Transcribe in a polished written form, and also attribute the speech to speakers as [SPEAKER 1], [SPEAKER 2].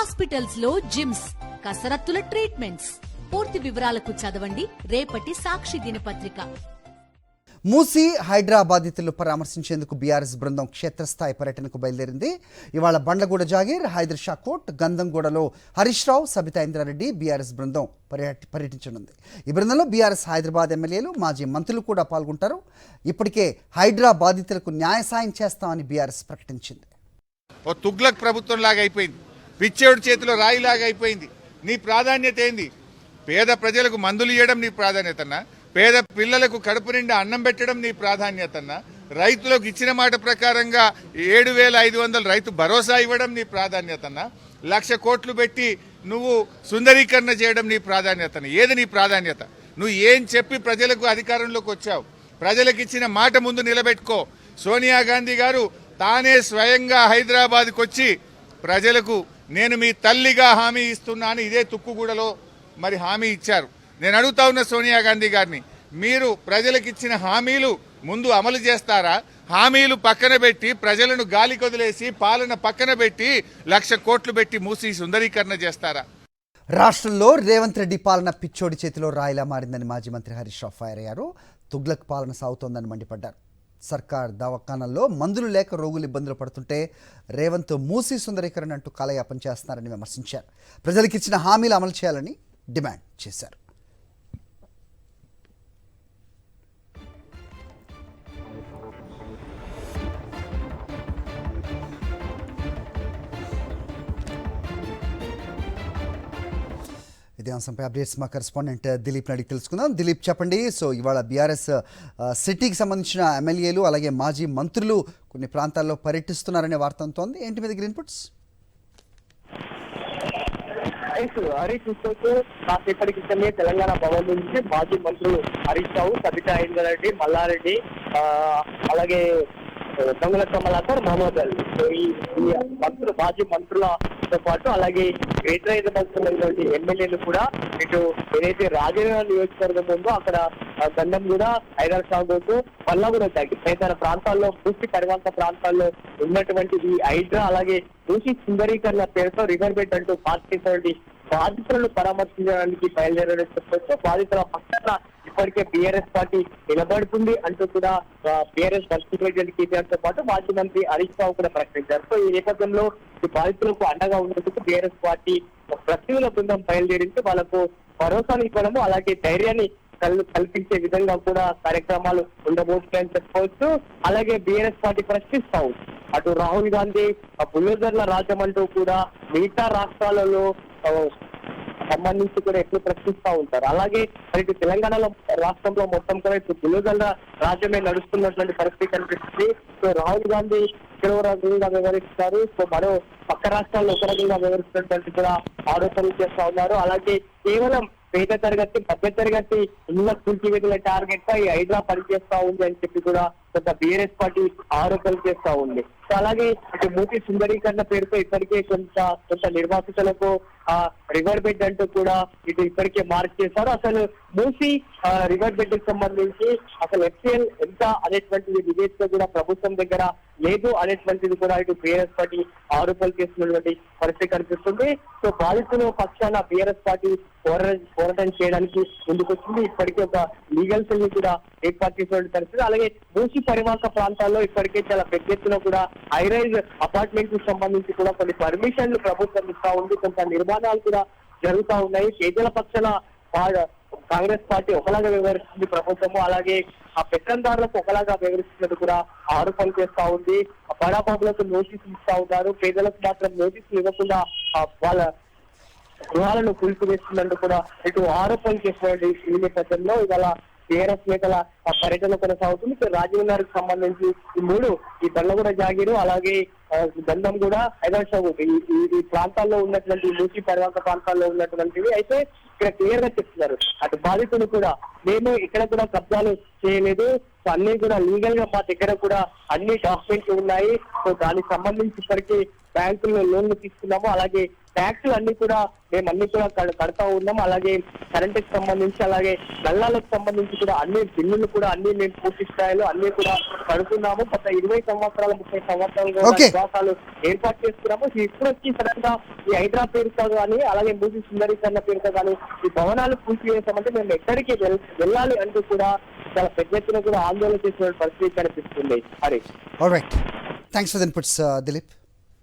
[SPEAKER 1] Hospitals లో gyms, కసరత్తుల treatments. పూర్తి వివరాలకు చదవండి రేపటి సాక్షి దినపత్రిక.
[SPEAKER 2] మూసీ హైడ్రా బాధితులు పరామర్శించేందుకు బీఆర్ఎస్ బృందం క్షేత్రస్థాయి పర్యటనకు బయలుదేరింది. ఇవాళ బండ్లగూడ జాగీర్, హైదర్ షా కోట్, గంధంగూడలో హరీష్ రావు, సబితా ఇంద్రారెడ్డి బీఆర్ఎస్ బృందం పర్యటించనుంది. ఈ బృందంలో బీఆర్ఎస్ హైదరాబాద్ ఎమ్మెల్యేలు, మాజీ మంత్రులు కూడా పాల్గొంటారు. ఇప్పటికే హైడ్రా బాధితులకు న్యాయ సాయం చేస్తామని బీఆర్ఎస్ ప్రకటించింది.
[SPEAKER 3] ఓ తుగ్లక్ ప్రభుత్వం లాగా అయిపోయింది, పిచ్చేవుడి చేతిలో రాయిలాగా అయిపోయింది. నీ ప్రాధాన్యత ఏంది? పేద ప్రజలకు మందులు ఇవ్వడం నీ ప్రాధాన్యతన్నా? పేద పిల్లలకు కడుపు నిండా అన్నం పెట్టడం నీ ప్రాధాన్యతన్నా? రైతులకు ఇచ్చిన మాట ప్రకారంగా 7,500 రైతు భరోసా ఇవ్వడం నీ ప్రాధాన్యతన్నా? 1,00,000 కోట్లు పెట్టి నువ్వు సుందరీకరణ చేయడం నీ ప్రాధాన్యతనా? ఏది నీ ప్రాధాన్యత? నువ్వు ఏం చెప్పి ప్రజలకు అధికారంలోకి వచ్చావు? ప్రజలకు ఇచ్చిన మాట ముందు నిలబెట్టుకో. సోనియా గాంధీ గారు తానే స్వయంగా హైదరాబాద్కి వచ్చి ప్రజలకు నేను మీ తల్లిగా హామీ ఇస్తున్నాను, ఇదే తుక్కుగూడలో మరి హామీ ఇచ్చారు. నేను అడుగుతా ఉన్న సోనియా గాంధీ గారిని, మీరు ప్రజలకు ఇచ్చిన హామీలు ముందు అమలు చేస్తారా? హామీలు పక్కన పెట్టి ప్రజలను గాలి కొదిలేసి పాలన పక్కన పెట్టి 1,00,000 కోట్లు పెట్టి మూసి సుందరీకరణ చేస్తారా?
[SPEAKER 2] రాష్ట్రంలో రేవంత్ రెడ్డి పాలన పిచ్చోడి చేతిలో రాయిలా మారిందని మాజీ మంత్రి హరీష్ రావు ఫైర్ అయ్యారు. తుగ్లక్ పాలన సాగుతోందని మండిపడ్డారు. సర్కార్ దవాఖానాల్లో మందులు లేక రోగులు ఇబ్బందులు పడుతుంటే రేవంత్ మూసీ సుందరీకరణ అంటూ కాలయాపన చేస్తున్నారని విమర్శించారు. ప్రజలకు ఇచ్చిన హామీలు అమలు చేయాలని డిమాండ్ చేశారు. ఇదే అంశంపై అప్డేట్స్ మా కరెస్పాండెంట్ దిలీప్ అడిగి తెలుసుకుందాం. దిలీప్, చెప్పండి. సో ఇవాళ బీఆర్ఎస్ సిటీకి సంబంధించిన ఎమ్మెల్యేలు అలాగే మాజీ మంత్రులు కొన్ని ప్రాంతాల్లో పర్యటిస్తున్నారనే వార్త అంతోంది. ఏంటి మీద గ్రీన్పుట్స్?
[SPEAKER 4] హరీష్ చూసుకోవచ్చు, కాసేపటి క్రితమే తెలంగాణ భవన్ నుంచి మాజీ మంత్రులు హరీష్ రావు, సబితా ఇంద్రారెడ్డి, మల్లారెడ్డి, అలాగే దొంగల కమలాకర్, మహమ్మద్ అలీ, ఈ మంత్రులు మాజీ మంత్రులతో పాటు అలాగే గ్రేటర్ హైదరాబాద్ ఎమ్మెల్యేలు కూడా ఇటు ఏదైతే రాజనగర్ నియోజకవర్గం ఉందో అక్కడ గండం కూడా హైదర్ షాగోకు వల్ల కూడా తదితర ప్రాంతాల్లో పూర్తి పరివాంత ప్రాంతాల్లో ఉన్నటువంటి ఈ హైడ్రా అలాగే మూసీ సుందరీకరణ పేరుతో రివర్ బెడ్ అంటూ పాల్చేసినటువంటి బాధితులను పరామర్శించడానికి బయలుదేరని చెప్పొచ్చు. బాధితుల పక్కన ఇప్పటికే బీఆర్ఎస్ పార్టీ నిలబడుతుంది అంటూ కూడా బీఆర్ఎస్ వర్కింగ్ ప్రెసిడెంట్ కేసీఆర్ తో పాటు మాజీ మంత్రి హరీష్ రావు కూడా ప్రకటించారు. సో ఈ నేపథ్యంలో ఈ బాధితులకు అండగా ఉండేందుకు బీఆర్ఎస్ పార్టీ ప్రతినిధుల బృందం బయలుదేరించి వాళ్ళకు భరోసాను ఇవ్వడము అలాగే ధైర్యాన్ని కల్పించే విధంగా కూడా కార్యక్రమాలు ఉండబోతున్నాయని చెప్పుకోవచ్చు. అలాగే బీఆర్ఎస్ పార్టీ ప్రశ్నిస్తా ఉంది. అటు రాహుల్ గాంధీ బుల్డోజర్ల రాజ్యం అంటూ కూడా మిగతా రాష్ట్రాలలో సంబంధించి కూడా ఎప్పుడు ప్రశ్నిస్తా ఉంటారు. అలాగే మరి తెలంగాణలో రాష్ట్రంలో మొత్తం కూడా ఇప్పుడు బుల్డోజర్ల రాజ్యమే నడుస్తున్నటువంటి పరిస్థితి కనిపిస్తుంది. సో రాహుల్ గాంధీ ఒక రకంగా వ్యవహరిస్తారు, సో మరో పక్క రాష్ట్రాల్లో ఒక రకంగా వ్యవహరిస్తున్నటువంటి కూడా ఆరోపణలు చేస్తా ఉన్నారు. అలాగే కేవలం పేద తరగతి మధ్య తరగతి ఇళ్ల కూల్చివేతల టార్గెట్ గా ఈ హైడ్రా పనిచేస్తా ఉంది అని చెప్పి కూడా కొంత బీఆర్ఎస్ పార్టీ ఆరోపణలు చేస్తా ఉంది. సో అలాగే ఇటు మూసీ సుందరీకరణ పేరుతో ఇప్పటికే కొంత నిర్వాసితులకు రివర్ బెడ్ అంటూ కూడా ఇటు ఇప్పటికే మార్క్ చేశారు. అసలు మూసీ రివర్ బెడ్ కి సంబంధించి అసలు ఎఫ్సిఎల్ ఎంత అనేటువంటిది నివేదిక కూడా ప్రభుత్వం దగ్గర లేదు అనేటువంటిది కూడా ఇటు బీఆర్ఎస్ పార్టీ ఆరోపణలు చేస్తున్నటువంటి పరిస్థితి కనిపిస్తుంది. సో బాధితుల పక్షాన బీఆర్ఎస్ పార్టీ పోరాటం చేయడానికి ముందుకొచ్చింది. ఇప్పటికే ఒక లీగల్ సెల్ ని కూడా ఏర్పాటు చేసినటువంటి పరిస్థితి. అలాగే మూసీ పరివాహక ప్రాంతాల్లో ఇప్పటికే చాలా పెద్ద ఎత్తున కూడా హైరైజ్ అపార్ట్మెంట్ కు సంబంధించి కూడా కొన్ని పర్మిషన్లు ప్రభుత్వం ఇస్తా ఉంది, కొంత నిర్మాణాలు కూడా జరుగుతా ఉన్నాయి. పేదల పక్షాన కాంగ్రెస్ పార్టీ ఒకలాగా వ్యవహరిస్తుంది ప్రభుత్వము, అలాగే ఆ పెత్తందారులకు ఒకలాగా వ్యవహరిస్తున్నట్టు కూడా ఆరోపణలు చేస్తా ఉంది. బడాబాబులకు నోటీసులు ఇస్తా ఉన్నారు, పేదలకు మాత్రం నోటీసులు ఇవ్వకుండా వాళ్ళ గృహాలను కూల్చివేస్తున్నట్టు కూడా ఇటు ఆరోపణలు చేసినటువంటి ఈ నేపథ్యంలో ఇవాళ టీఆర్ఎస్ నేతల పర్యటన కొనసాగుతుంది. రాజీవ్ నగర్కి సంబంధించి ఈ బండ్లగూడ జాగీరు అలాగే గంధం కూడా హైదరాబాద్ ఈ ప్రాంతాల్లో ఉన్నటువంటి మూసీ పరివాహక ప్రాంతాల్లో ఉన్నటువంటివి అయితే ఇక్కడ క్లియర్ గా చెప్తున్నారు. అటు బాధితులు కూడా మేము ఇక్కడ కూడా కబ్జాలు చేయలేదు, సో అన్ని కూడా లీగల్ గా మా దగ్గర కూడా అన్ని డాక్యుమెంట్స్ ఉన్నాయి. సో దానికి సంబంధించి ఇప్పటికీ బ్యాంకుల్లో లోన్లు తీసుకున్నాము. అలాగే ట్యాక్సులు అన్ని కూడా మేము అన్ని కూడా కడతా ఉన్నాము. అలాగే కరెంటుకి సంబంధించి అలాగే నల్లాలకు సంబంధించి కూడా అన్ని బిల్లులు కూడా అన్ని మేము పూర్తి స్థాయిలో అన్ని కూడా కడుతున్నాము. గత 20 సంవత్సరాలు 30 సంవత్సరాలు నివాసాలు ఏర్పాటు చేస్తున్నాము. ఇప్పుడు వచ్చి సడన్ గా ఈ హైడ్రా పేరుతో కానీ అలాగే మూసీ సుందరీకరణ పేరుతో కానీ ఈ భవనాలు పూర్తి చేసామంటే మేము ఎక్కడికి వెళ్ళాలి అంటూ కూడా చాలా పెద్ద ఎత్తున కూడా ఆందోళన చేసిన పరిస్థితి కనిపిస్తుంది. Hari
[SPEAKER 2] alright, thanks for the inputs Dilip.